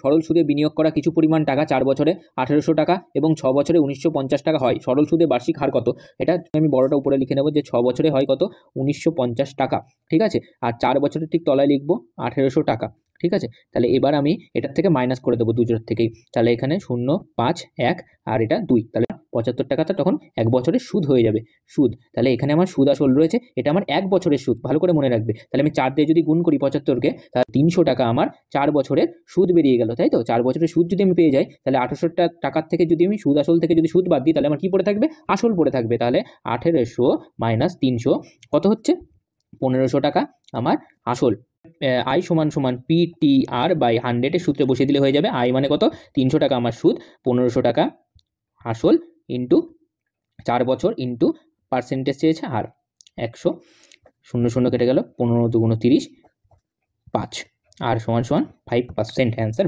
সরল সুদে বিনিয়োগ করা কিছু পরিমাণ টাকা 4 বছরে 1800 টাকা এবং 6 বছরে 1950 টাকা হয়। সরল সুদে বার্ষিক হার কত? এটা আমি বড়টা উপরে লিখে নেব যে 6 বছরে হয় কত? 1950 টাকা। ঠিক আছে, আর 4 বছরের ঠিক তলায় লিখবো 1800 টাকা। ঠিক আছে, তাহলে এবার আমি এটার থেকে মাইনাস করে দেবো দুজোর থেকেই। তাহলে এখানে 0, 5, 1 আর এটা 2, তাহলে 75 টাকাটা তখন 1 বছরের সুদ হয়ে যাবে। সুদ, তাহলে এখানে আমার সুদ আসল রয়েছে, এটা আমার 1 বছরের সুদ, ভালো করে মনে রাখবে। তাহলে আমি 4 দিয়ে যদি গুণ করি 75কে, তাহলে 300 টাকা আমার 4 বছরের সুদ বেরিয়ে গেল, তাই তো? 4 বছরের সুদ যদি আমি পেয়ে যাই, তাহলে 1800 টাকার থেকে যদি আমি সুদ আসল থেকে যদি সুদ বাদ দিই, তাহলে আমার কি পড়ে থাকবে? আসল পড়ে থাকবে। তাহলে 1800 মাইনাস 300 কত হচ্ছে? 1500 টাকা আমার আসল। আই সমান সমান PTR বাই 100 সূত্রে বসিয়ে দিলে হয়ে যাবে। আই মানে কত? 300 টাকা আমার সুদ, 1500 টাকা আসল, ইন্টু 4 বছর, ইন্টু পার্সেন্টেজ চেয়েছে আর 100, 0 0 কেটে গেল, 15 2 30, 5 আর সমান সমান 5% অ্যান্সার।